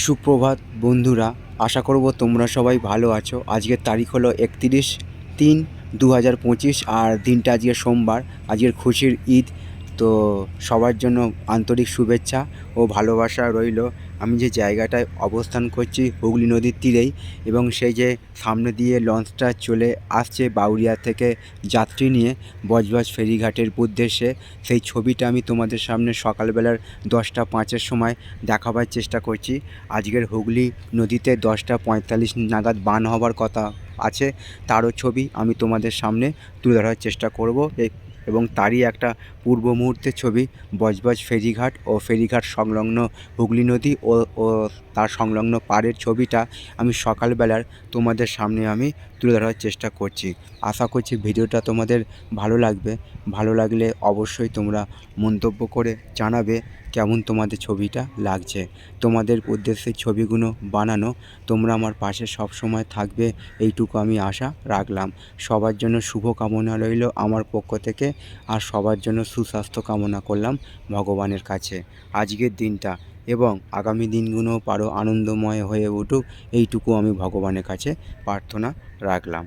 সুপ্রভাত বন্ধুরা, আশা করব তোমরা সবাই ভালো আছো। আজকের তারিখ হলো 31/3/2025 আর দিনটা আজকে সোমবার। আজকের খুশির ঈদ। তো সবার জন্য আন্তরিক শুভেচ্ছা ও ভালোবাসা রইল। আমি যে জায়গাটায় অবস্থান করছি হুগলি নদীর তীরেই, এবং সেই যে সামনে দিয়ে লঞ্চটা চলে আসছে বাউরিয়া থেকে যাত্রী নিয়ে বজবজ ফেরিঘাটের উদ্দেশ্যে, সেই ছবিটা আমি তোমাদের সামনে সকালবেলার 10টা 5-এর সময় দেখাবার চেষ্টা করছি। আজকের হুগলি নদীতে 10টা 45 নাগাদ বান হবার কথা আছে, তারও ছবি আমি তোমাদের সামনে তুলে ধরার চেষ্টা করব। এবং তারই একটা পূর্ব মুহূর্তের ছবি বজবজ ফেরিঘাট ও ফেরিঘাট সংলগ্ন হুগলি নদী ও তার সংলগ্ন পাড়ের ছবিটা আমি সকালবেলার তোমাদের সামনে আমি তুলে ধরার চেষ্টা করছি। আশা করছি ভিডিওটা তোমাদের ভালো লাগবে। ভালো লাগলে অবশ্যই তোমরা মন্তব্য করে জানাবে কেমন তোমাদের ছবিটা লাগছে। তোমাদের উদ্দেশ্যে ছবিগুলো বানানো, তোমরা আমার পাশে সব সময় থাকবে এইটুকু আমি আশা রাখলাম। সবার জন্য শুভ কামনা রইল আমার পক্ষ থেকে, আর সবার জন্য সুস্বাস্থ্য কামনা করলাম ভগবানের কাছে। আজকের দিনটা এবং আগামী দিনগুলো আরও আনন্দময় হয়ে উঠুক, এইটুকু আমি ভগবানের কাছে প্রার্থনা রাখলাম।